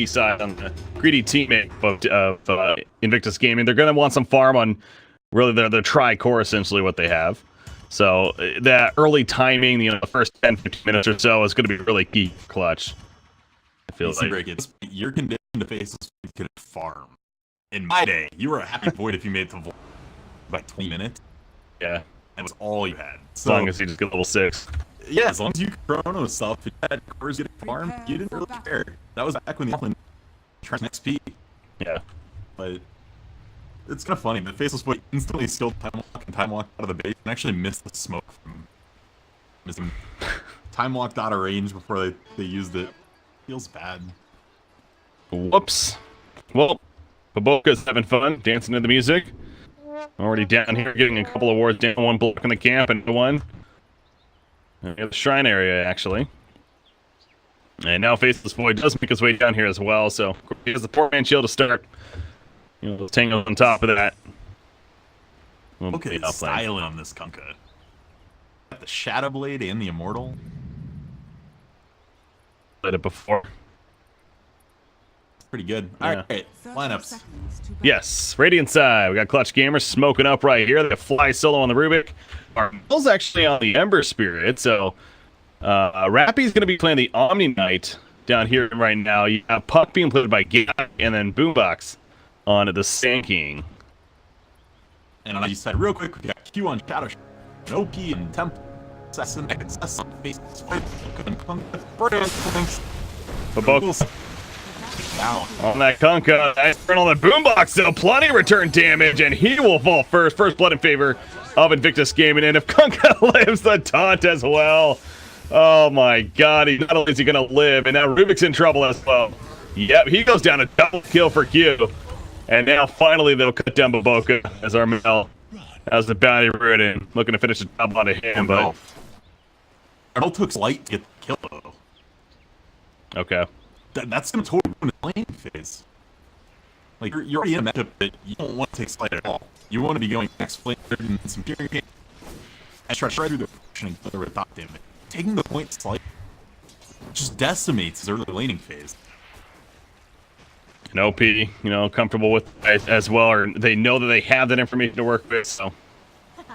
greedy side, on the greedy teammate of Invictus Gaming. They're going to want some farm on really their tri-core, essentially what they have. So that early timing, you know, the first 10-15 minutes or so is going to be really key for Clutch. I feel like you're conditioned to face this could farm. In my day, you were a happy void if you made the void by 20 minutes. Yeah. That was all you had. As long as you just get level 6. Yeah, as long as you chrono stuff, if you had cores getting farm, you didn't really care. That was back when the Upland tried XP. Yeah. But it's kind of funny. The Faceless Void instantly skilled time walk out of the base and actually missed the smoke from missing. Time walked out of range before they used it. Feels bad. Whoops. Well, Baboka's having fun, dancing to the music. Already down here, getting a couple of wards down, one block in the camp and one. We have the shrine area, actually. And now Faceless Void does make his way down here as well, so he has the poor man shield to start. You know, Tango on top of that. Okay, styling on this Kunkka. Got the Shadow Blade and the Immortal. Played it before. Pretty good. Yeah. Alright, lineups. Yes, Radiant side. We got Clutch Gamers smoking up right here. They got Fly solo on the Rubik. Armel's actually on the Ember Spirit, so Rappy's going to be playing the Omni Knight down here right now. You have Puck being played by Gap, and then Boombox on the Sand King. And on the east side, real quick, we got Q on Shadow, Noki and Temple, Assassin, Assassin, Face, Baboka on that Kunkka. Nice turn on the Boombox, though. Plenty of return damage, and he will fall first. First blood in favor of Invictus Gaming, and if Kunkka lives, the taunt as well. Oh my god, not only is he going to live, and now Rubik's in trouble as well. Yep, he goes down a double kill for Q. And now finally they'll cut down Baboka as Armel has the bounty ridden, looking to finish the job onto him, but Armel took light to get the kill though. Okay. That's gonna totally ruin the lane phase. Like you're already in a matchup that you don't want to take slight at all. You want to be going next flame and some fury and try right through the push and clear with top damage. Taking the point slight just decimates his early laning phase. And OP, you know, comfortable with it as well, or they know that they have that information to work with, so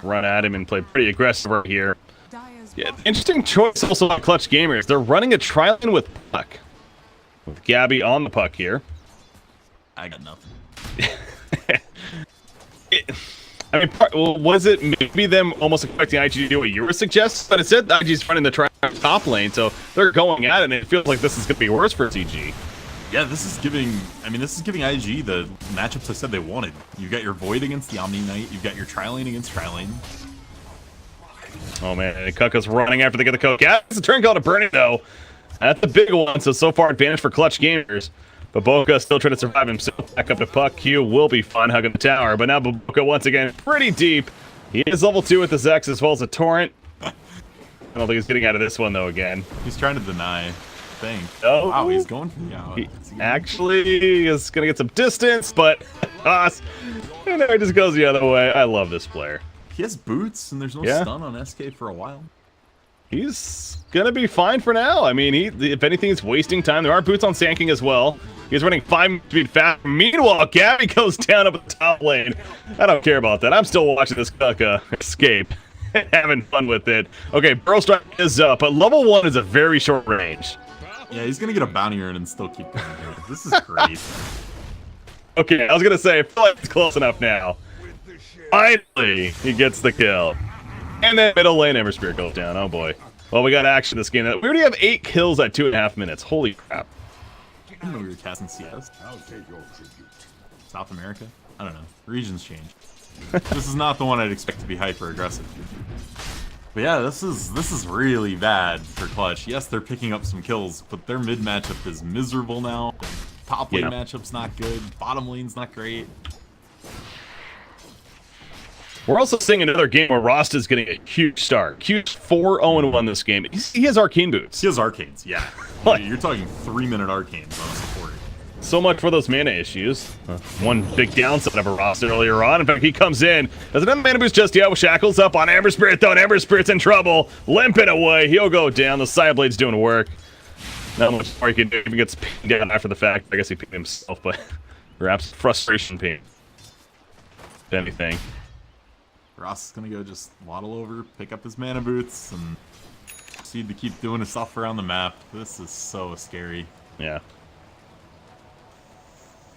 run at him and play pretty aggressive right here. Yeah, interesting choice also on Clutch Gamers. They're running a tri-lane with Puck. With Gabby on the Puck here. I got nothing. I mean, was it maybe them almost expecting IG to do what you were suggesting? But it said IG's running the top lane, so they're going at it, and it feels like this is going to be worse for CG. Yeah, this is giving IG the matchups I said they wanted. You got your Void against the Omni Knight, you've got your Tri-Lane against Tri-Lane. Oh man, and Kunkka's running after they get the coke. Yeah, it's a turn call to Burning though. That's the big one, so far advantage for Clutch Gamers. Baboka still trying to survive himself. Back up to Puck. Q will be fun hugging the tower, but now Baboka once again pretty deep. He is level 2 with the Zex as well as a Torrent. I don't think he's getting out of this one though again. He's trying to deny. Oh, wow, he's going for the out. He actually is going to get some distance, but and there he just goes the other way. I love this player. He has boots, and there's no stun on SK for a while. He's going to be fine for now. I mean, if anything, he's wasting time. There are boots on Sand King as well. He's running 5 speed fast. Meanwhile, Gabby goes down up at the top lane. I don't care about that. I'm still watching this Kunkka escape. Having fun with it. Okay, Burrow Strike is up, but level 1 is a very short range. Yeah, he's gonna get a bounty urn and still keep going. This is great. Okay, I was gonna say, I feel like it's close enough now. Finally, he gets the kill. And then middle lane Ember Spirit goes down. Oh boy. Well, we got action this game. We already have 8 kills at 2.5 minutes. Holy crap. I didn't know we were casting CS. South America? I don't know. Regions change. This is not the one I'd expect to be hyper aggressive. But yeah, this is really bad for Clutch. Yes, they're picking up some kills, but their mid matchup is miserable now. Top lane matchup's not good. Bottom lane's not great. We're also seeing another game where Rasta's getting a huge start. Huge 4-0-1 this game. He has Arcane Boots. He has Arcanes, yeah. You're talking 3-minute Arcanes on support. So much for those mana issues. One big downside of a roster earlier on. In fact, he comes in. Doesn't have mana boost just yet with Shackles up on Ember Spirit, though, and Ember Spirit's in trouble. Limping away. He'll go down. The Side Blade's doing work. Not much more he can do. He gets pinned down after the fact. I guess he pinned himself, but perhaps frustration pain. If anything. Ross is gonna go just waddle over, pick up his mana boots, and proceed to keep doing his stuff around the map. This is so scary. Yeah.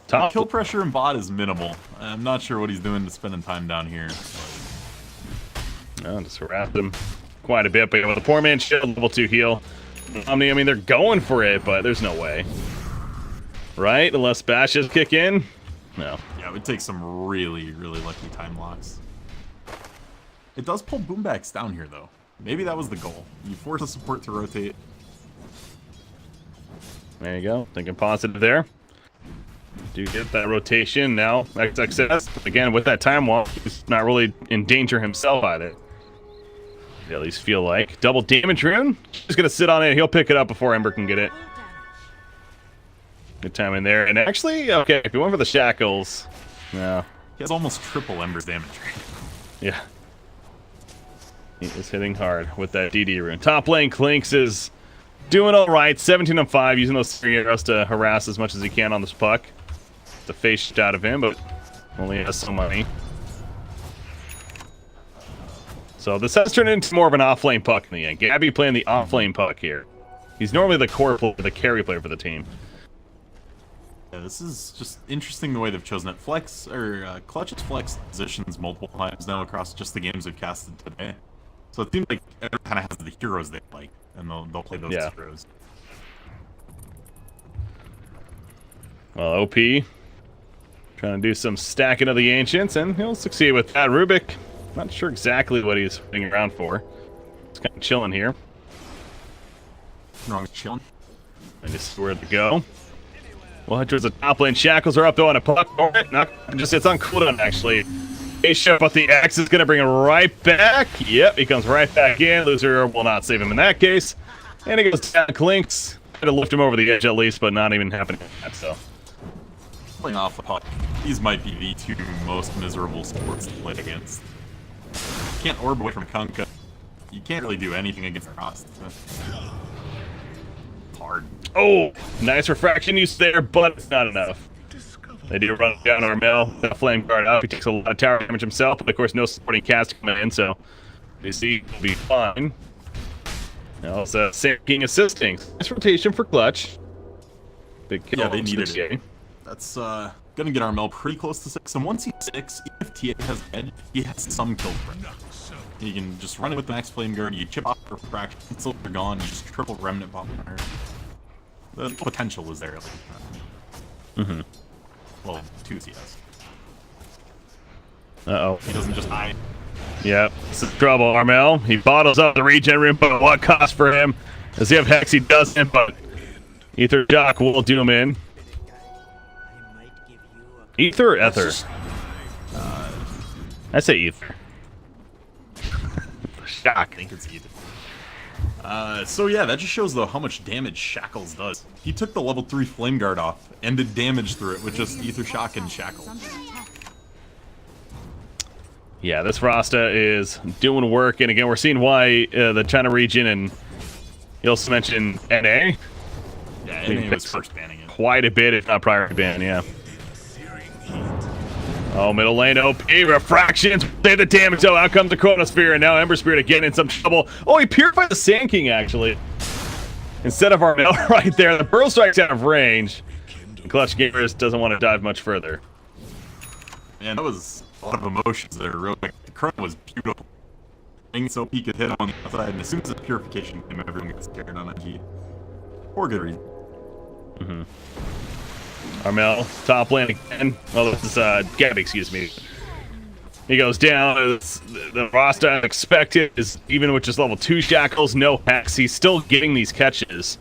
The kill pressure in bot is minimal. I'm not sure what he's doing to spending time down here. No, just harassed him quite a bit, but with a poor man shield, level 2 heal. I mean, they're going for it, but there's no way. Right? Unless bashes kick in? No. Yeah, it would take some really, really lucky time locks. It does pull boombacks down here, though. Maybe that was the goal. You force the support to rotate. There you go. Thinking positive there. Do get that rotation now. XXS, again, with that time walk, he's not really in danger himself either. They at least feel like. Double damage rune. He's going to sit on it. He'll pick it up before Ember can get it. Good time in there. And actually, okay, if you went for the shackles, no. He has almost triple Ember's damage rate. Yeah. He is hitting hard with that DD rune. Top lane, Clinks is doing all right. 17 on 5, using those 3 arrows to harass as much as he can on this puck. The face shot out of him, but only has so many. So this has turned into more of an off-lane puck in the end. Gabby playing the off-lane puck here. He's normally the core player, the carry player for the team. Yeah, this is just interesting the way they've chosen it. Flex, or Clutch has flexed positions multiple times now across just the games we've casted today. So it seems like everyone kind of has the heroes they like, and they'll play those heroes. Well, OP trying to do some stacking of the Ancients, and he'll succeed with that. Rubik, not sure exactly what he's waiting around for. He's kind of chilling here. Wrong, chilling. And just where to go. Well, head towards the top lane. Shackles are up though on a puck. Oh, no, just it's on cooldown actually. Bishop, but the X is going to bring him right back. Yep, he comes right back in. Loser will not save him in that case. And he goes down. Clinks. Try to lift him over the edge at least, but not even happening that, so. Playing off the puck. These might be the 2 most miserable sports to play against. You can't orb away from Kunkka. You can't really do anything against Ross. Hard. Oh, nice refraction use there, but it's not enough. They do run down Armel, that flame guard up. He takes a lot of tower damage himself, but of course no supporting cast coming in, so you see he'll be fine. Now it's Sam King assisting. Nice rotation for Clutch. Big kill. Yeah, they needed it. That's gonna get Armel pretty close to 6, and once he's 6, if TA has edge, he has some kill threat. You can just run it with the max flame guard, you chip off her fraction, until they're gone, you just triple remnant pop on her. The potential was there. Mm-hmm. Well, 2 CS. Uh-oh. He doesn't just hide. Yep, this is trouble, Armel. He bottles up the regen room, but at what cost for him? Does he have Hex? He doesn't, but Ether Jock will do him in. Ether or Ether? I say Ether. Shock. I think it's Ether. So yeah, that just shows though how much damage Shackles does. He took the level 3 Flame Guard off and did damage through it with just Ether Shock and Shackle. Yeah, this Rasta is doing work, and again, we're seeing why the China region, and you also mentioned NA. Yeah, NA was first banning it. Quite a bit, if not prior ban, yeah. Oh, middle lane OP, refractions, save the damage, though, out comes the Chronosphere, and now Ember Spirit again in some trouble. Oh, he purified the Sand King, actually. Instead of Armel right there, the Burrow Strike's out of range. Clutch Gamers doesn't want to dive much further. Man, that was a lot of emotions there, real quick. The Chrono was beautiful. Being so he could hit on the outside, and as soon as the purification came, everyone gets scared on IG. For good reason. Mm-hmm. Armel, top lane again. Well, this is Gabby, excuse me. He goes down. The Rasta I expected is even with just level 2 shackles, no hex. He's still getting these catches.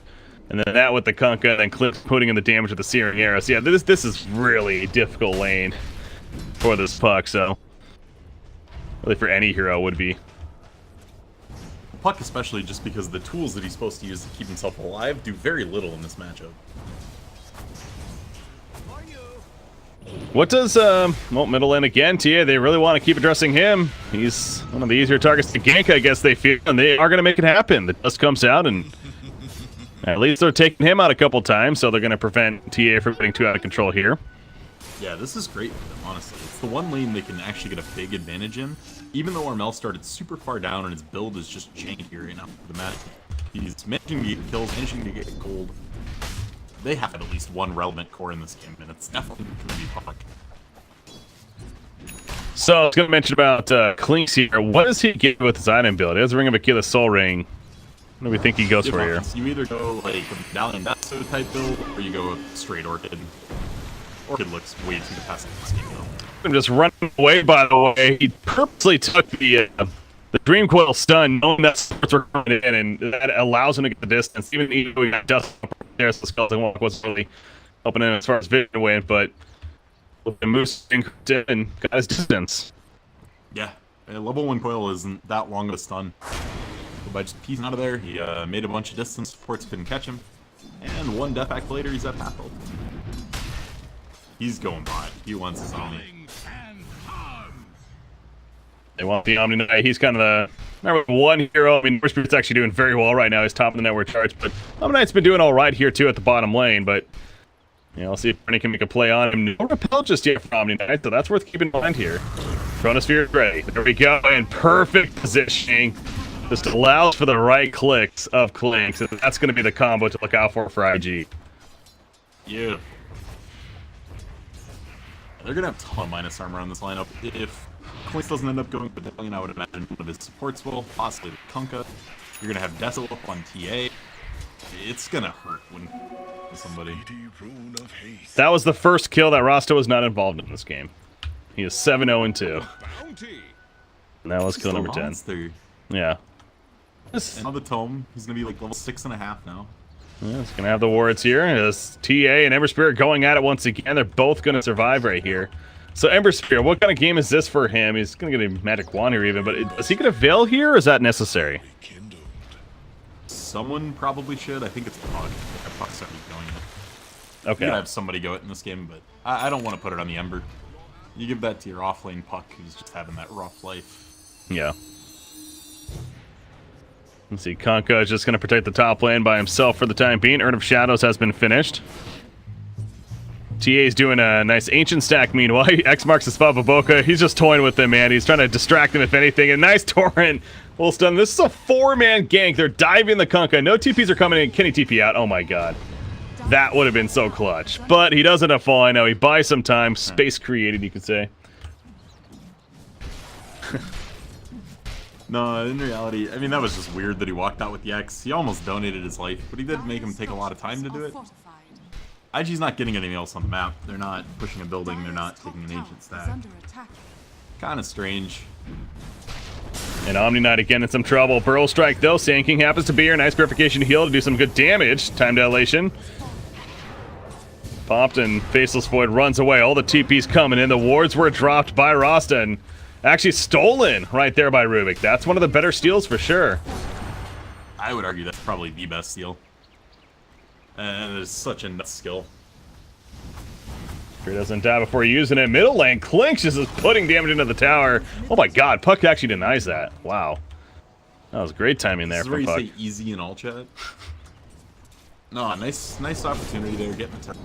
And then that with the Kunkka, and then Cliff putting in the damage with the Searing Arrows. Yeah, this is really a difficult lane for this puck, so really for any hero would be. Puck especially just because the tools that he's supposed to use to keep himself alive do very little in this matchup. What does, well, middle lane again, TA, they really want to keep addressing him. He's one of the easier targets to gank, I guess they feel, and they are going to make it happen. The dust comes out, and At least they're taking him out a couple times, so they're going to prevent TA from getting too out of control here. Yeah, this is great for them, honestly. It's the one lane they can actually get a big advantage in, even though Armel started super far down and his build is just janky right now for the match. He's managing to get kills, managing to get gold. They have at least one relevant core in this game, and it's definitely going to be Puck. So I was going to mention about Clinks here. What does he get with his item build? He has a Ring of Achilles Soul Ring. What do we think he goes for here? You either go like a Medallion Deso type build, or you go straight Orchid. Orchid looks way too passive in this game, though. I'm just running away, by the way. He purposely took the Dream Coil stun, knowing that supports were coming in, and that allows him to get the distance. Even though he got dust there, so the Skeleton Walk wasn't really helping him as far as vision went, but the moves and got his distance. Yeah, level 1 coil isn't that long of a stun. So by just piecing out of there, he made a bunch of distance, supports couldn't catch him, and one death act later, he's at half health. He's going bot. He wants his Omni. They want the Omni Knight. He's kind of the number one hero. I mean, North Spirit's actually doing very well right now. He's top of the network charts, but Omni Knight's been doing all right here too at the bottom lane, but you know, I'll see if Bernie can make a play on him. No repel just yet for Omni Knight, so that's worth keeping in mind here. Chronosphere is ready. There we go, and perfect positioning. Just allows for the right clicks of Clinks, and that's going to be the combo to look out for IG. Yeah. They're going to have a ton of minus armor on this lineup. If Clinks doesn't end up going Medallion, I would imagine one of his supports will, possibly Kunkka. You're going to have Desolate up on TA. It's going to hurt when somebody... That was the first kill that Rasta was not involved in this game. He is 7-0-2. And that was kill number 10. Yeah. And on the tome, he's going to be like level 6.5 now. Yeah, he's going to have the wards here. As TA and Ember Spirit going at it once again. They're both going to survive right here. So Ember Spirit, what kind of game is this for him? He's going to get a Magic Wand here even, but is he going to Veil here, or is that necessary? Someone probably should. I think it's Puck. Puck's already going it. Okay. You could have somebody go it in this game, but I don't want to put it on the Ember. You give that to your offlane Puck, who's just having that rough life. Yeah. Let's see, Kunkka is just going to protect the top lane by himself for the time being. Urn of Shadows has been finished. TA's doing a nice Ancient stack meanwhile. X marks the spot for Boca. He's just toying with them, man. He's trying to distract him, if anything. A nice Torrent. Little stun. This is a 4-man gank. They're diving the Kunkka. No TPs are coming in. Can he TP out? Oh my god. That would have been so clutch. But he doesn't have fall, I know. He buys some time. Space created, you could say. No, in reality, I mean, that was just weird that he walked out with the X. He almost donated his life, but he did make him take a lot of time to do it. IG's not getting anything else on the map. They're not pushing a building. They're not taking an Ancient stack. Kind of strange. And Omni Knight again in some trouble. Burrow Strike, though. Sand King happens to be here. Nice Purification Heal to do some good damage. Time Dilation. Popped and Faceless Void runs away. All the TP's coming in. The wards were dropped by Rasta and actually stolen right there by Rubik. That's one of the better steals for sure. I would argue that's probably the best steal. And it's such a nuts skill. Sure doesn't die before using it. Middle lane, Clinks just is putting damage into the tower. Oh my god, Puck actually denies that. Wow. That was great timing there for Puck. This is where you say easy in all chat. No, nice opportunity there, getting the tower.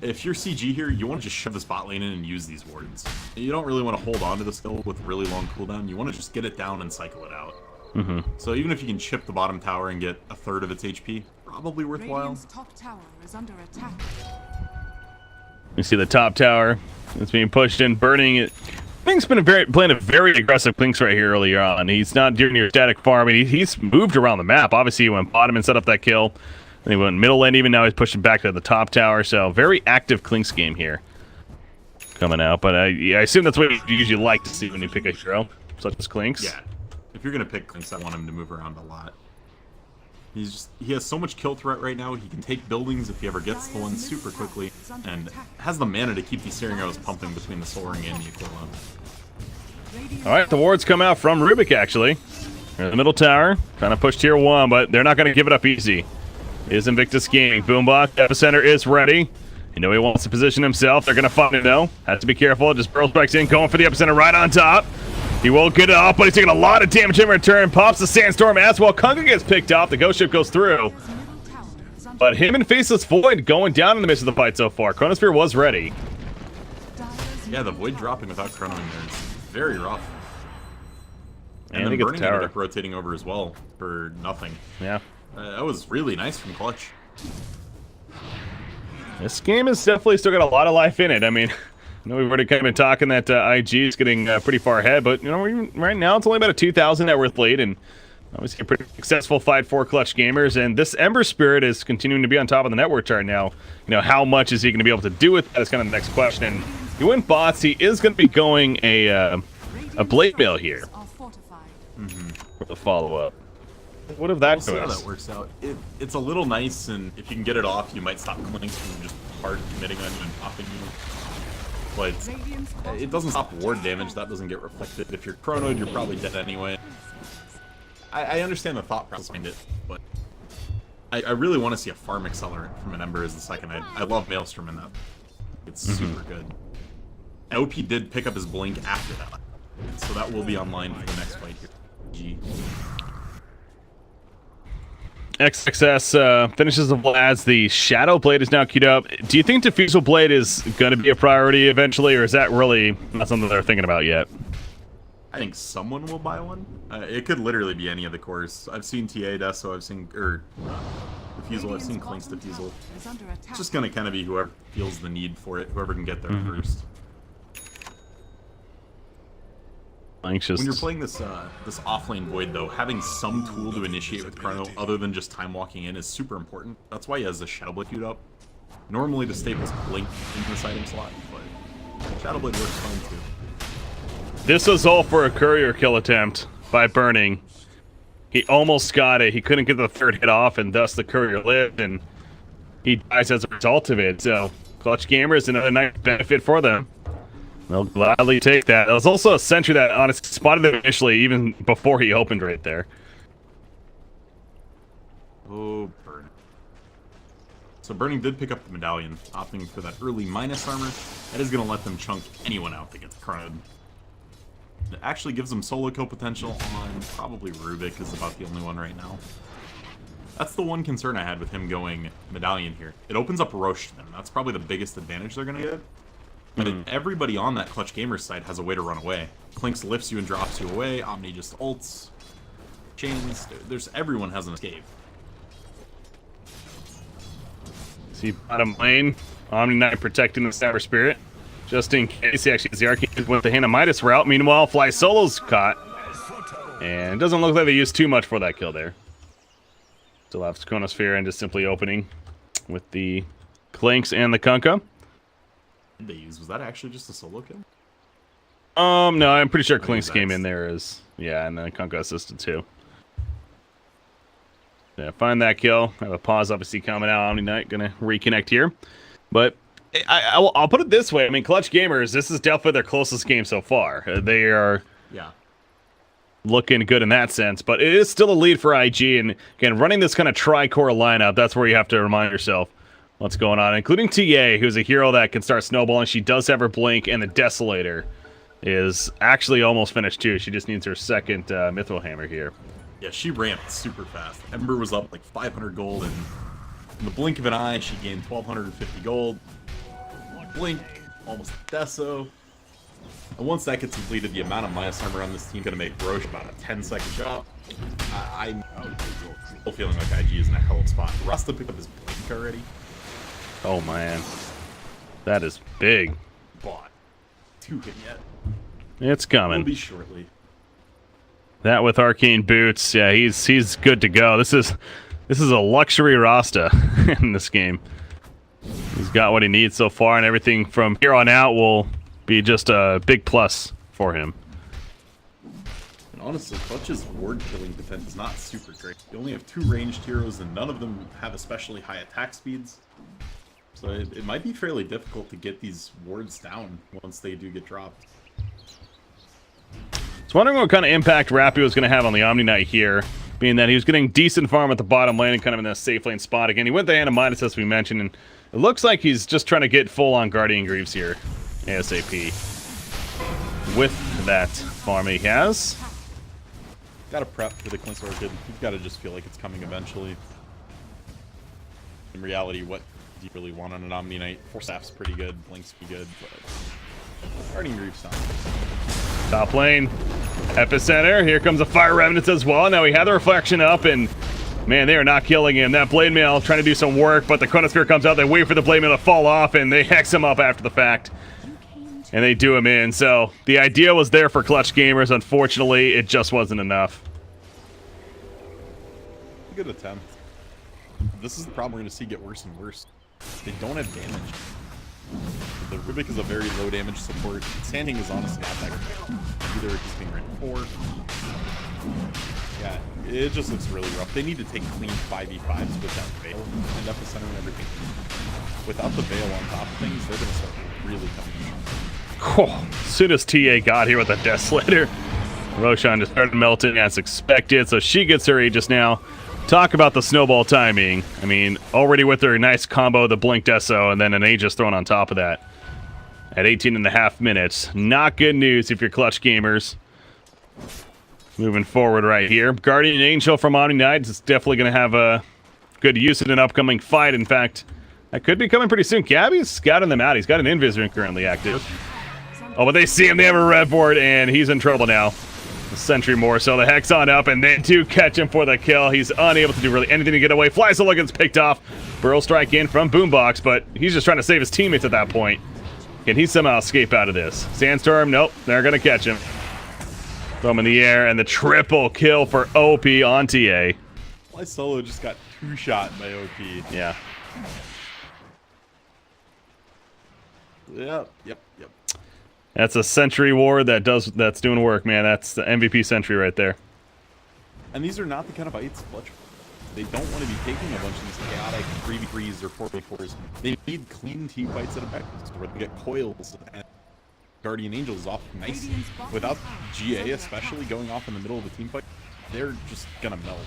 If you're CG here, you want to just shove the spot lane in and use these wards. You don't really want to hold on to the skill with really long cooldown. You want to just get it down and cycle it out. So even if you can chip the bottom tower and get a third of its HP, probably worthwhile. Top tower is under attack. You see the top tower. It's being pushed in, burning it. Pink's been playing a very aggressive Pinks right here earlier on. He's not doing your static farming. He's moved around the map. Obviously, he went bottom and set up that kill. Then he went middle lane. Even now, he's pushing back to the top tower. So very active Clinks game here coming out. But I assume that's what you usually like to see when you pick a hero, such as Clinks. Yeah. If you're gonna pick Clinks, I want him to move around a lot. He has so much kill threat right now. He can take buildings if he ever gets the one super quickly, and has the mana to keep these searing arrows pumping between the Soul Ring and the equivalent. All right, the wards come out from Rubik actually. They're in the middle tower, trying to push tier 1, but they're not going to give it up easy. It is Invictus Gaming. Boombox Epicenter is ready. You know he wants to position himself. They're going to find it though. Has to be careful. Just Burrow Strikes in, going for the Epicenter right on top. He will get it off, but he's taking a lot of damage in return. Pops the Sandstorm as well. Kunkka gets picked off. The Ghost Ship goes through. But him and Faceless Void going down in the midst of the fight so far. Chronosphere was ready. Yeah, the Void dropping without Chrono in there is very rough. And they then get the Burning tower. ended up rotating over as well for nothing. Yeah. That was really nice from Clutch. This game has definitely still got a lot of life in it. I mean, I know we've already kind of been talking that IG is getting pretty far ahead, but you know, right now it's only about a 2,000 net worth lead, and obviously a pretty successful fight for Clutch Gamers. And this Ember Spirit is continuing to be on top of the network chart now. You know, how much is he going to be able to do with that is kind of the next question. And he went bots. He is going to be going a blade mail here for the follow up. What if that We'll see how goes? that works out. It's a little nice, and if you can get it off, you might stop Clinks from just hard committing on you and popping you. But it doesn't stop ward damage. That doesn't get reflected. If you're chronoed, you're probably dead anyway. I understand the thought process behind it, but I really want to see a farm accelerant from an Ember as the second. I love Maelstrom in that. It's super good. OP did pick up his blink after that, so that will be online for the next fight here. G. XXS finishes the Vlads. The Shadow Blade is now queued up. Do you think Diffusal Blade is going to be a priority eventually, or is that really not something they're thinking about yet? I think someone will buy one. It could literally be any of the cores. I've seen TA Deso, I've seen Diffusal, I've seen Clink's Diffusal. It's just gonna kind of be whoever feels the need for it, whoever can get there first. Anxious. When you're playing this this offlane Void, though, having some tool to initiate with Chrono other than just time walking in is super important. That's why he has the Shadow Blade queued up. Normally the staples blink into this item slot, but Shadow Blade works fine too. This was all for a courier kill attempt by Burning. He almost got it. He couldn't get the third hit off, and thus the courier lived, and he dies as a result of it. So Clutch Gamers, another nice benefit for them. They'll gladly take that. There was also a sentry that honestly spotted them initially, even before he opened right there. Oh, Burning. So Burning did pick up the medallion, opting for that early minus armor. That is going to let them chunk anyone out that gets chronoed. It actually gives them solo kill potential on probably Rubik is about the only one right now. That's the one concern I had with him going medallion here. It opens up Roche to them. That's probably the biggest advantage they're going to get. But everybody on that Clutch Gamers side has a way to run away. Clinks lifts you and drops you away. Omni just ults. Chains. Everyone has an escape. See bottom lane. Omni Knight protecting the Cyber Spirit. Just in case he actually has the Arcane with the Hand of Midas route. Meanwhile, Fly Solo's caught. And it doesn't look like they used too much for that kill there. Still have Chronosphere and just simply opening with the Clinks and the Kunkka. They use was that actually just a solo kill? No, I'm pretty sure Clinks came in there as and then Kunkka assisted too. Yeah, find that kill. Have a pause obviously coming out. Omni Knight gonna reconnect here, but I'll put it this way. I mean, Clutch Gamers, this is definitely their closest game so far. They are looking good in that sense, but it is still a lead for IG. And again, running this kind of tri-core lineup, that's where you have to remind yourself what's going on, including TA, who's a hero that can start snowballing. She does have her blink, and the Desolator is actually almost finished too. She just needs her second Mithril Hammer here. Yeah, she ramped super fast. Ember was up like 500 gold, and in the blink of an eye, she gained 1,250 gold. Blink, almost Deso. And once that gets completed, the amount of minus armor on this team is going to make Roche about a 10-second job. I'm still feeling like IG is in a hell of a spot. Rasta picked up his blink already. Oh man, that is big. Bought. 2 hit yet. It's coming. Will be shortly. That with Arcane Boots, yeah, he's good to go. This is a luxury Rasta in this game. He's got what he needs so far, and everything from here on out will be just a big plus for him. And honestly, Clutch's ward killing potential is not super great. You only have 2 ranged heroes, and none of them have especially high attack speeds. So it might be fairly difficult to get these wards down once they do get dropped. I was wondering what kind of impact Rappy was going to have on the Omni Knight here, being that he was getting decent farm at the bottom lane and kind of in a safe lane spot again. He went the Hand of Midas, as we mentioned, and it looks like he's just trying to get full-on Guardian Greaves here, ASAP. With that farm he has. Gotta prep for the Clinks Orchid. You've gotta just feel like it's coming eventually. in reality, what do you really want on an Omni Knight? Force Staff's pretty good, Blink's pretty good, but Guardian Greaves not. Top lane, epicenter. Here comes the Fire Remnants as well. Now he had the reflection up, and man, they are not killing him. That Blade Mail trying to do some work, but the Chronosphere comes out. They wait for the Blade Mail to fall off, and they hex him up after the fact. And they do him in. So the idea was there for Clutch Gamers. Unfortunately, it just wasn't enough. Good attempt. This is the problem we're going to see get worse and worse. They don't have damage. The Rubik is a very low damage support. Sanding is honestly not that good. Either he's being ranked 4. Yeah, it just looks really rough. They need to take clean 5v5s with that Veil and Epicenter and everything. Without the Veil on top of things, they're going to start really coming in. As soon as TA got here with the Death Slayer, Roshan just started melting as expected, so she gets her Aegis now. Talk about the snowball timing. I mean, already with their nice combo, the Blink Deso, and then an Aegis thrown on top of that. At 18.5 minutes. Not good news if you're Clutch Gamers. Moving forward right here. Guardian Angel from Omni Knight is definitely going to have a good use in an upcoming fight. In fact, that could be coming pretty soon. Gabby's scouting them out. He's got an Invis currently active. Oh, but they see him. They have a red board, and he's in trouble now. A Sentry more so. The Hex on up, and they do catch him for the kill. He's unable to do really anything to get away. Fly Solo gets picked off. Burrow strike in from Boombox, but he's just trying to save his teammates at that point. Can he somehow escape out of this? Sandstorm, nope. They're going to catch him. Throw him in the air, and the triple kill for OP on TA. Fly Solo just got 2-shot by OP. Yeah. Yep. That's a Sentry ward that's doing work, man. That's the MVP Sentry right there. And these are not the kind of fights Clutch. They don't want to be taking a bunch of these chaotic 3v3s or 4v4s. They need clean team fights at a back where they get coils and Guardian Angels off nice. Without GA especially going off in the middle of the team fight, they're just gonna melt.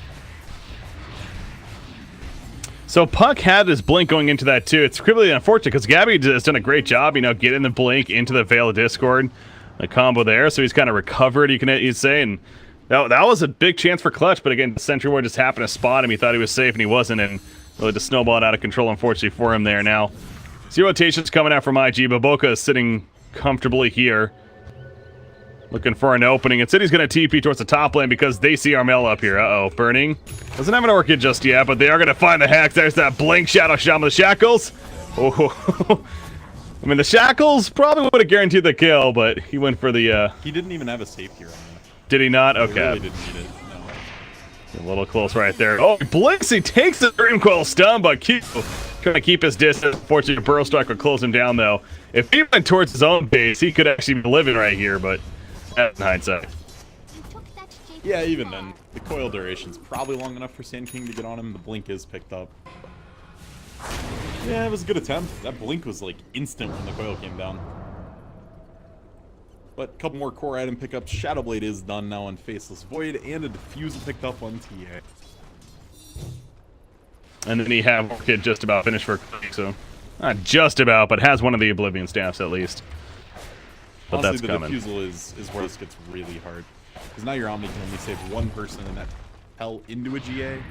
So Puck had his Blink going into that too. It's really unfortunate because Gabby has done a great job, getting the Blink into the Veil of Discord, the combo there. So he's kind of recovered, you'd say, and that was a big chance for Clutch. But again, the Sentry Ward just happened to spot him. He thought he was safe, and he wasn't, and really just snowballed out of control, unfortunately, for him there. Now, see rotations coming out from IG. Baboka is sitting comfortably here, looking for an opening. And City's going to TP towards the top lane because they see Armel up here. Uh-oh, burning. Doesn't have an Orchid just yet, but they are going to find the Hex. There's that Blink Shadow Shot with the Shackles. Oh, I mean, the Shackles probably would have guaranteed the kill, but he went for the... He didn't even have a safe here on that. Did he not? Okay. He really didn't need it, no. A little close right there. Oh, he blinks. He takes the Dream Coil stun, but trying to keep his distance. Fortunately, Burrow Strike would close him down, though. If he went towards his own base, he could actually be living right here, but that's in hindsight. Yeah, even then, the coil duration's probably long enough for Sand King to get on him. The blink is picked up. Yeah, it was a good attempt. That blink was like instant when the coil came down. But a couple more core item pickups. Shadowblade is done now on Faceless Void, and a Diffusal picked up on TA. And then he have Orchid just about finished for Click, so not just about, but has one of the Oblivion staffs at least. But honestly, that's the coming. Diffusal is where this gets really hard. Because now your Omni can only save one person and that hell into a GA.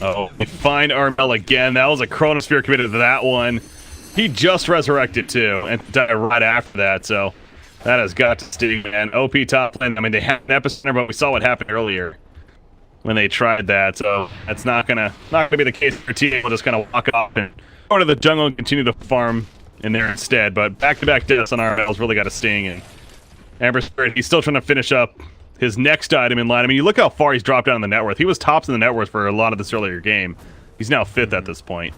Oh, we find Armel again. That was a Chronosphere committed to that one. He just resurrected too, and died right after that, so that has got to sting, man. OP top lane, I mean, they had an epicenter, but we saw what happened earlier when they tried that, so that's not gonna be the case for TA. We'll just kind of walk off and go to the jungle and continue to farm in there instead, but back-to-back deaths on Armel's really got to sting, and Amber Spirit, he's still trying to finish up his next item in line. I mean, you look how far he's dropped down in the net worth. He was tops in the net worth for a lot of this earlier game. He's now 5th at this point.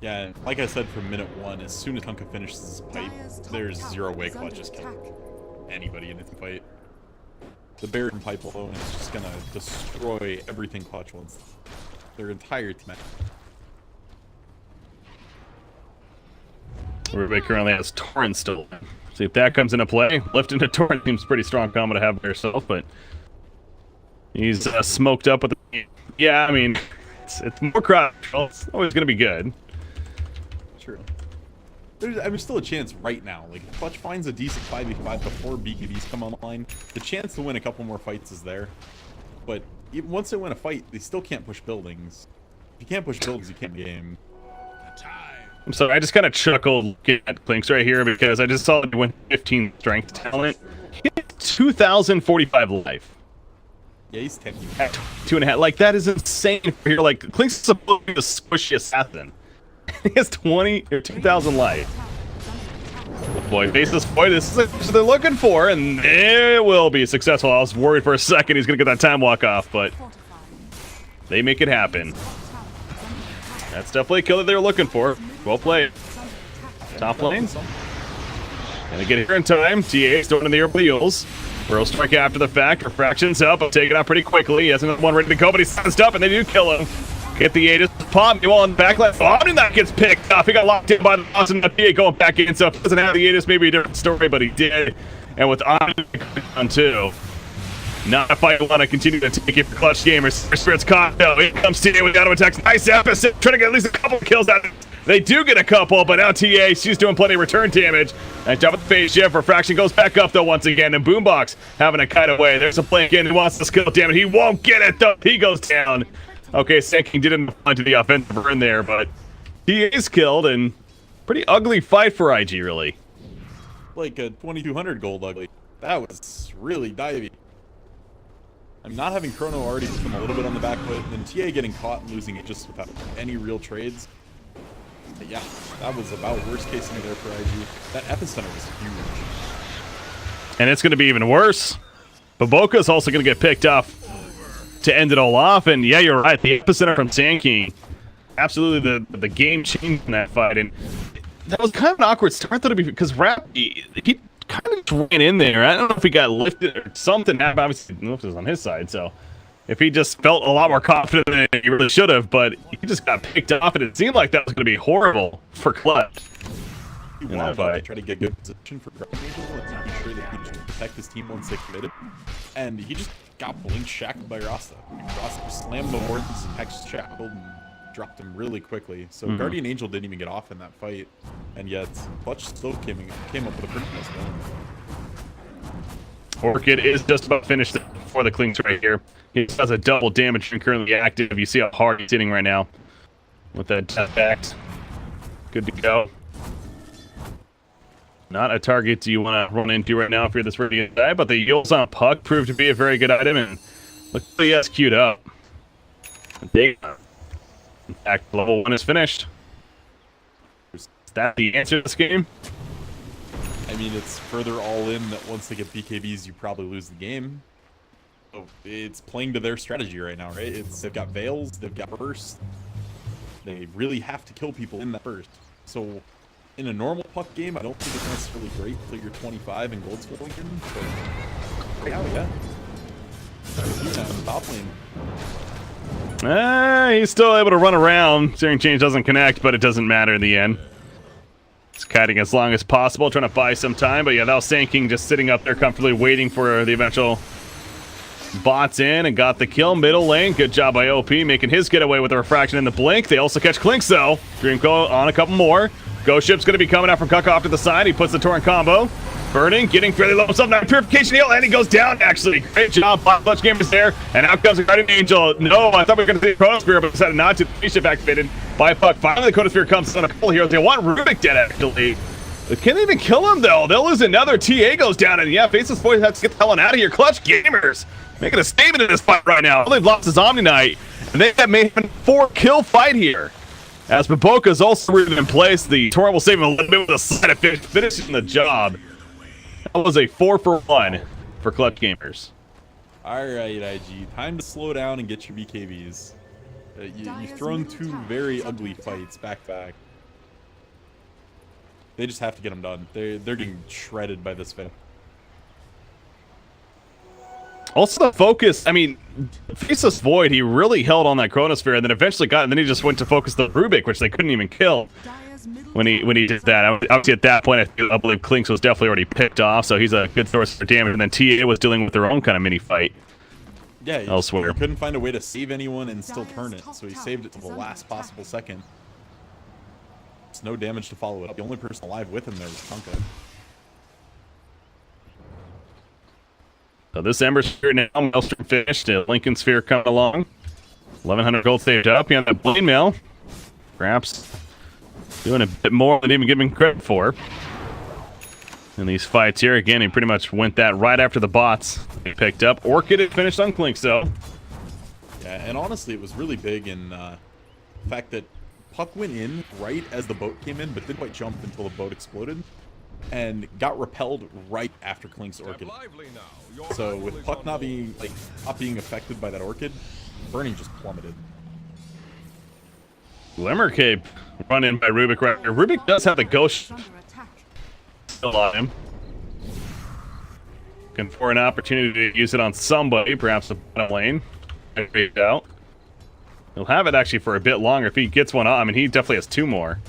Yeah, like I said from minute 1, as soon as Kunkka finishes his pipe, there's zero way Clutch just can anybody in his fight. The Baron pipe alone is just gonna destroy everything Clutch wants. Their entire team. Everybody currently has Torrent still. See if that comes into play. Lifting a Torrent seems pretty strong combo to have by yourself, but he's smoked up with the... Yeah, I mean, it's more crowd control. It's always going to be good. True. There's still a chance right now. Like, if Clutch finds a decent 5v5 before BKBs come online, the chance to win a couple more fights is there. But even once they win a fight, they still can't push buildings. If you can't push buildings, you can't game. I'm sorry, I just kind of chuckled looking at Clinks right here because I just saw that he went 15 strength talent. He had 2,045 life. Yeah, he's 10. At 2.5. Like, that is insane for here. Like, Clinks is supposed to be the squishy assassin. He has 20 or 2,000 life. Boy, Faceless Boy, this is what they're looking for, and it will be successful. I was worried for a second he's going to get that time walk off, but they make it happen. That's definitely a kill that they were looking for. Well played. Top lane. Gonna get here in time. TA starting in the air with the Eels. Bro strike after the fact. Refraction's up. I'm taking out pretty quickly. He has another one ready to go, but he's sized up, and they do kill him. Get the Aegis. Pop. You on the backline. That gets picked up. He got locked in by the boss, and the TA going back in. So if he doesn't have the Aegis, maybe a different story, but he did. And with on two. Not a fight. I want to continue to take it for Clutch Gamers. Spirits caught. Here comes TA with the auto attacks. Nice episode. Trying to get at least a couple kills out of it. They do get a couple, but now TA, she's doing plenty of return damage. Nice job with the phase shift. Refraction goes back up, though, once again. And Boombox having a kite away. There's a play again. He wants the skill, damn it. He won't get it, though. He goes down. Okay, Sanking didn't find to the offensive burn there, but he is killed, and pretty ugly fight for IG, really. Like a 2,200 gold ugly. That was really divey. I'm not having Chrono already put them a little bit on the back foot, and then TA getting caught and losing it just without any real trades. But yeah, that was about worst case scenario there for IG. That epicenter was huge. And it's going to be even worse. Baboka is also going to get picked off to end it all off. And yeah, you're right. The epicenter from Sanking, absolutely the game changed in that fight. And that was kind of an awkward start, though, because Rap, he kind of ran in there. I don't know if he got lifted or something happened. Obviously, the lift was on his side, so if he just felt a lot more confident than he really should have, but he just got picked off, and it seemed like that was going to be horrible for Clutch. He wanted to try to get good position for Clutch Angel and be sure that he just protect his team once they committed, and he just got blink shackled by Rasta. Rasta slammed the horns and Hex shackled and dropped him really quickly. So Guardian Angel didn't even get off in that fight, and yet Clutch still came up with a pretty nice win. Orchid is just about finished for the Clinks right here. He has a double damage and currently active. You see how hard he's hitting right now with that death axe. Good to go. Not a target you want to run into right now if you're this ready to die, but the Yules on Puck proved to be a very good item, and look at he has queued up. In fact, level 1 is finished. Is that the answer to this game? I mean, it's further all in that once they get BKBs, you probably lose the game. So it's playing to their strategy right now, right? They've got Veils, they've got Burst. They really have to kill people in that burst. So in a normal puck game, I don't think it's necessarily great until you're 25 and gold's going in. But yeah. Top lane. He's still able to run around. Searing Change doesn't connect, but it doesn't matter in the end. He's kiting as long as possible, trying to buy some time. But yeah, that was Sanking just sitting up there comfortably waiting for the eventual bots in and got the kill. Middle lane, good job by OP, making his getaway with the refraction and the blink. They also catch Clinks though. Dreamco on a couple more. Ghost Ship's going to be coming out from Cuck off to the side. He puts the torrent combo. Burning, getting fairly low himself. Now Purification Heal, and he goes down, actually. Great job, Clutch Gamers there. And out comes the Guardian Angel. No, I thought we were going to see the Chronosphere, but decided not to. The Phase Shift activated by Puck. Finally, the Chronosphere comes on a couple heroes. They want Rubik dead, actually. But can they even kill him, though? They'll lose another. TA goes down, and yeah, Faceless Boy has to get the hell out of here. Clutch Gamers making a statement in this fight right now. They've lost his Omni Knight, and they have made a 4-kill fight here. As Baboka is also rooted in place, the Torrent will save him a little bit with a side of finishing the job. That was a 4-for-1 for Clutch Gamers. Alright, IG. Time to slow down and get your BKBs. You've thrown two very ugly fights back-to-back. They just have to get them done. They're getting shredded by this fight. Also the focus, I mean, Faceless Void, he really held on that Chronosphere and then eventually got, and then he just went to focus the Rubik, which they couldn't even kill when he did that. Obviously at that point, I believe Clinks was definitely already picked off, so he's a good source for damage, and then TA was dealing with their own kind of mini fight. Yeah, elsewhere. He couldn't find a way to save anyone and still turn it, so he saved it to the last possible second. It's no damage to follow it up. The only person alive with him there was Tonka. So this Ember Sphere now, Maelstrom finished. Lincoln Sphere coming along. 1,100 gold saved up. You have that Blade Mail. Perhaps doing a bit more than even giving credit for. In these fights here, again, he pretty much went that right after the bots he picked up. Orchid had finished on Clink, so. Yeah, and honestly, it was really big in the fact that Puck went in right as the boat came in, but didn't quite jump until the boat exploded, and got repelled right after Clink's Orchid. So with Puck not being affected by that Orchid, Burning just plummeted. Glimmer Cape run in by Rubik right here. Rubik does have the Ghost Under attack. still on him. Looking for an opportunity to use it on somebody, perhaps the bottom lane. Fade out. He'll have it actually for a bit longer if he gets one on. I mean, he definitely has 2 more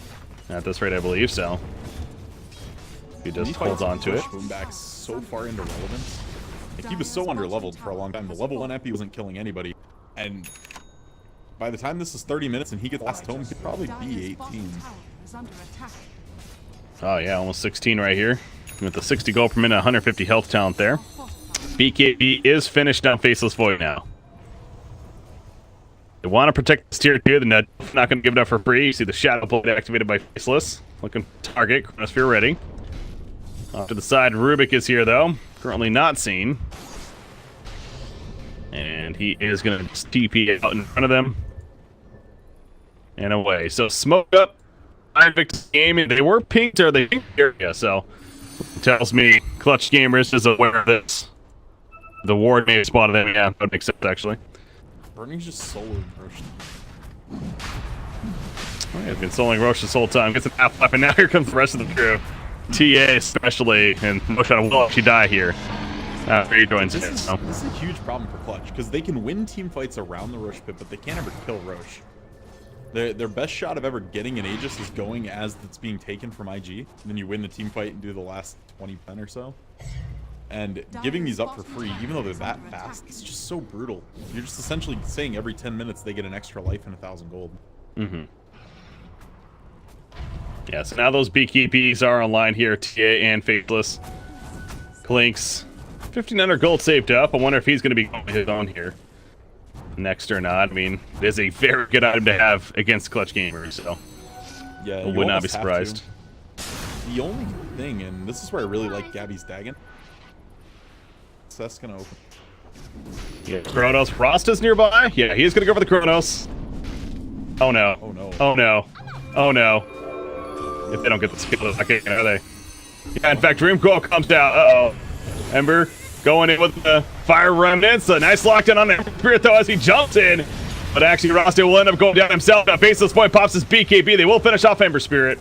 at this rate, I believe. So he just holds on to it. Boomback's so far into relevance. Like, he was so underleveled for a long time. The level 1 epi wasn't killing anybody, and by the time this is 30 minutes and he gets last home, he could probably be 18. Tower is under attack. Oh yeah, almost 16 right here. With the 60 gold per minute, 150 health talent there. BKB is finished on Faceless Void now. They want to protect this tier 2. They're not going to give it up for free. You see the Shadow Blade activated by Faceless. Looking to target. Chronosphere ready. Off to the side, Rubik is here though. Currently not seen. And he is going to TP out in front of them. And away. So smoke up. Invictus Gaming. They were pinked or they pinked area, so it tells me Clutch Gamers is aware of this. The ward may have spotted them. Yeah, that makes sense actually. Burning's just soloing Roche. Oh, yeah, he's been soloing Roche this whole time. Gets an half-life, and now here comes the rest of the crew. TA especially, and Moshana will actually die here. After he joins in. This is a huge problem for Clutch, because they can win team fights around the Roche pit, but they can't ever kill Roche. Their best shot of ever getting an Aegis is going as it's being taken from IG, and then you win the team fight and do the last 20 pen or so. And giving these up for free, even though they're that fast, it's just so brutal. You're just essentially saying every 10 minutes they get an extra life and 1,000 gold. Mm-hmm. Yeah, so now those BKPs are online here, TA and Faithless. Clinks, 1,500 gold saved up. I wonder if he's going to be going his own here next or not. I mean, it is a very good item to have against Clutch Gamers, so yeah, I would not be surprised. The only thing, and this is where I really like Gabby's Dagon, so that's going to open. Yeah, Kronos. Rosta's nearby. Yeah, he's going to go for the Kronos. Oh no. Oh no. Oh no. Oh no. If they don't get the skill, I can't, are they? Yeah, in fact, Dream Coil comes down. Uh-oh. Ember going in with the Fire Remnants. A nice lockdown on the Spirit, though, as he jumps in. But actually, Rosta will end up going down himself. Now, Faceless Point pops his BKB. They will finish off Ember Spirit.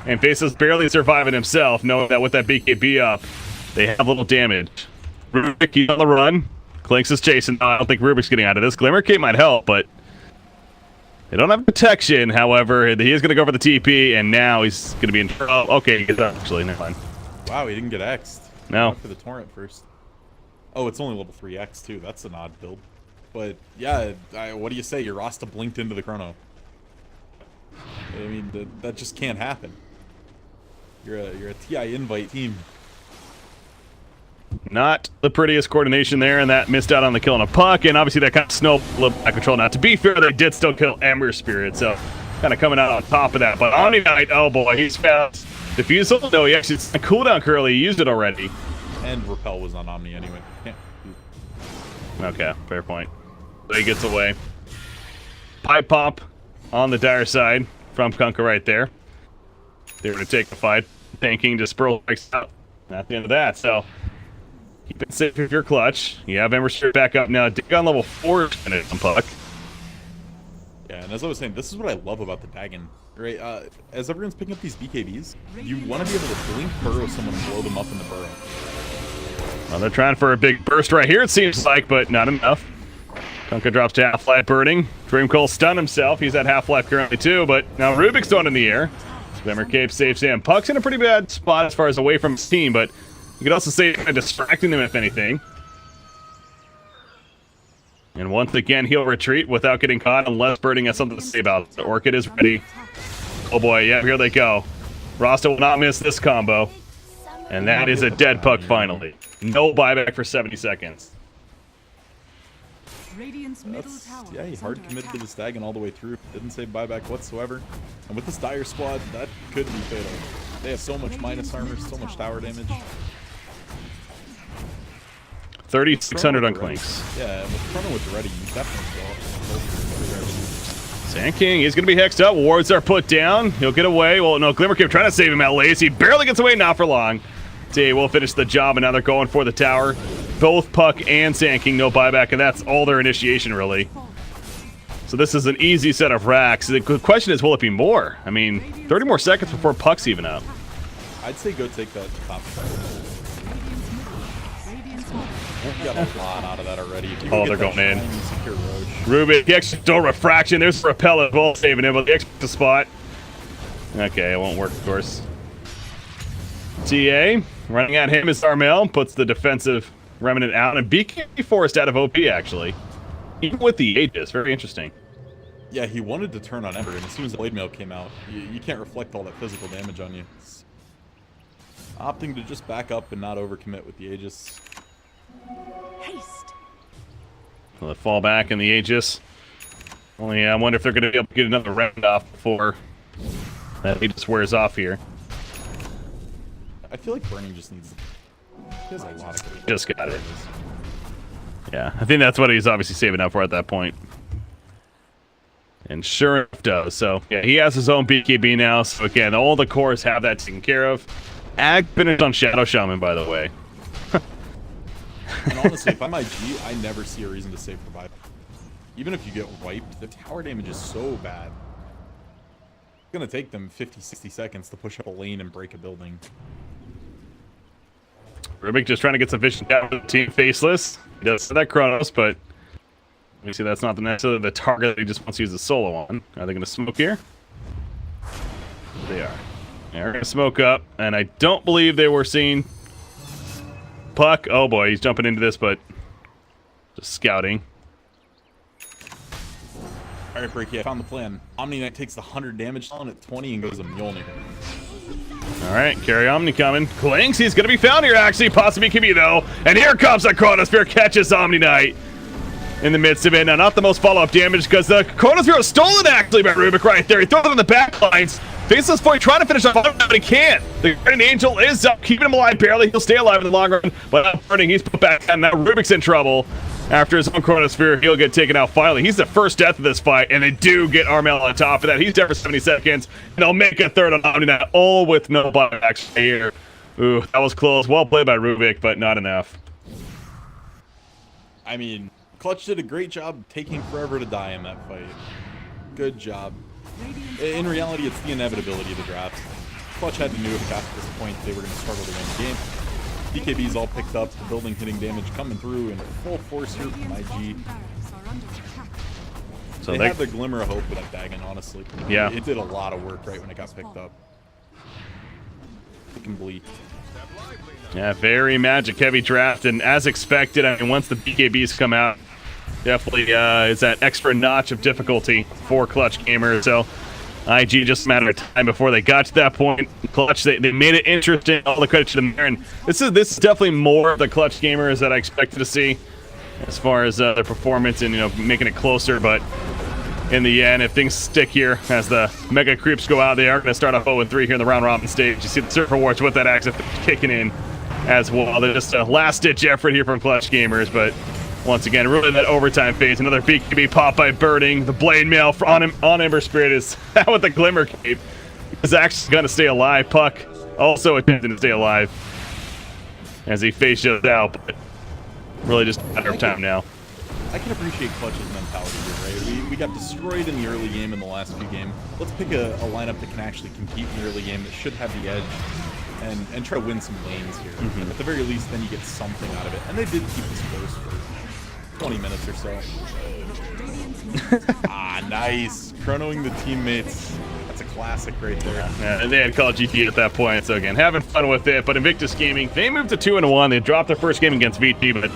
And Faceless barely surviving himself, knowing that with that BKB up, they have little damage. Rubik, he's on the run. Clinks is chasing. I don't think Rubik's getting out of this. Glimmer Cape might help, but they don't have protection. However, he is going to go for the TP, and now he's going to be in trouble. Okay, he gets up, actually. Never mind. Wow, he didn't get X'd. No. Went for the Torrent first. Oh, it's only level 3X, too. That's an odd build. But, yeah, what do you say? Your Rasta blinked into the Chrono. I mean, that just can't happen. You're a TI invite team. Not the prettiest coordination there, and that missed out on the kill on a Puck, and obviously that kind of snowballed out of control. Now, to be fair, they did still kill Ember Spirit, so kind of coming out on top of that. But Omni Knight, oh boy, he's fast. Diffusal? No, he actually, it's a cooldown curly. He used it already. And Repel was on Omni anyway. Yeah. Okay, fair point. So he gets away. Pipe Pop on the dire side from Kunkka right there. They're going to take the fight. Tanking just Pearl breaks out at the end of that, so keep it safe if you're Clutch. You have Ember Spirit back up now. Dig on level 4 on Puck. Yeah, and as I was saying, this is what I love about the Dagon. Right, as everyone's picking up these BKBs, you want to be able to blink burrow someone and blow them up in the burrow. Well, they're trying for a big burst right here, it seems like, but not enough. Kunkka drops to half-life burning. Dreamcoil stunned himself. He's at half-life currently too, but now Rubik's thrown in the air. Glimmer Cape saves him. Puck's in a pretty bad spot as far as away from his team, but you could also say kind of distracting them if anything. And once again, he'll retreat without getting caught unless Birding has something to say about it. The Orchid is ready. Oh boy, yeah, here they go. Rasta will not miss this combo. And that is a dead puck finally. No buyback for 70 seconds. Radiant's middle tower Yeah, he is hard under committed to attack. the Staggin all the way through. Didn't say buyback whatsoever. And with this Dire squad, that could be fatal. They have so much minus armor, so much tower damage. 3,600 on Chrono with the Clinks. ready. Yeah, with Chrono with the ready, you definitely go. Sand King is going to be hexed up. Wards are put down. He'll get away. Well, no, Glimmer kept trying to save him out lazy. Barely gets away, not for long. Day will finish the job, and now they're going for the tower. Both Puck and Sand King, no buyback, and that's all their initiation, really. So this is an easy set of racks. The question is, will it be more? I mean, 30 more seconds before Puck's even up. I'd say go take that top shot. Radiant's middle. You got a lot out of that already. If you Oh, get they're that going in. shiny, secure Roche. Rubik, the extra door refraction. There's a repel as well, saving him, but the extra spot. Okay, it won't work, of course. TA running at him is Armel, puts the defensive remnant out, and BK forced out of OP actually, even with the Aegis. Very interesting. Yeah, he wanted to turn on Ember, and as soon as the Blade Mail came out, you can't reflect all that physical damage on you. It's opting to just back up and not overcommit with the Aegis. Haste. Will it fall back in the Aegis? Only I wonder if they're going to be able to get another round off before that Aegis wears off here. I feel like Burning just needs... He has a lot of good... Just got it. Yeah, I think that's what he's obviously saving up for at that point. And sure enough does. So, yeah, he has his own BKB now. So, again, all the cores have that taken care of. Ag finished on Shadow Shaman, by the way. And honestly, if I'm IG, I never see a reason to save for buyback. Even if you get wiped, the tower damage is so bad. It's going to take them 50, 60 seconds to push up a lane and break a building. Rubik just trying to get some vision down with the team faceless. He does that Chronos, but we see that's not necessarily the target that he just wants to use the solo on. Are they going to smoke here? They are. They're going to smoke up, and I don't believe they were seen. Puck, oh boy, he's jumping into this, but just scouting. Alright, Breaky, I found the plan. Omni Knight takes the 100 damage on at 20 and goes a Mjolnir. Alright, carry Omni coming. Clinks, he's going to be found here, actually. Possibly could be, though. And here comes the Chronosphere, catches Omni Knight in the midst of it. Now, not the most follow-up damage, because the Chronosphere was stolen, actually, by Rubik right there. He throws it on the back lines. Faceless Boy trying to finish off, but he can't. The Guardian Angel is up, keeping him alive barely. He'll stay alive in the long run, but not burning. He's put back, and now Rubik's in trouble. After his own Chronosphere, he'll get taken out finally. He's the first death of this fight, and they do get Armel on top of that. He's dead for 70 seconds, and they'll make a third on Omni-Knight, all with no buybacks here. Ooh, that was close. Well played by Rubik, but not enough. I mean, Clutch did a great job taking forever to die in that fight. Good job. In reality, it's the inevitability of the draft. Clutch had to know if at this point they were going to struggle to win the game. BKB's all picked up, the building hitting damage coming through in full force here from IG. So They had the glimmer of hope with that Dagon, honestly. Yeah. It did a lot of work right when it got picked up. It can bleed. Yeah, very magic heavy draft, and as expected, I mean, once the BKBs come out, definitely is that extra notch of difficulty for Clutch Gamers. So IG just a matter of time before they got to that point. Clutch, they made it interesting. All the credit to them there, and this is definitely more of the Clutch Gamers that I expected to see as far as their performance and making it closer. But in the end, if things stick here as the Mega Creeps go out, they are going to start off 0-3 here in the round robin stage. You see the Surfer Wars with that axe kicking in as well. They're just a last-ditch effort here from Clutch Gamers, but once again, really that overtime phase. Another BKB pop by Birding. The Blade Mail on Ember Spirit is out with the Glimmer Cape. Is actually going to stay alive. Puck also attempting to stay alive as he face shows out, but really just a matter of time now. I can appreciate Clutch's mentality here, right? We got destroyed in the early game in the last few games. Let's pick a lineup that can actually compete in the early game, that should have the edge, and try to win some lanes here. And at the very least, then you get something out of it. And they did keep this close for 20 minutes or so. Nice. Chronoing the teammates. That's a classic right there. Yeah, and they had called GT at that point, so again, having fun with it. But Invictus Gaming, they moved to 2-1. They dropped their first game against VT, but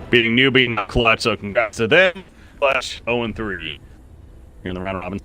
beating Newbie, not Clutch, so congrats to them. Clutch 0-3 here in the round robin.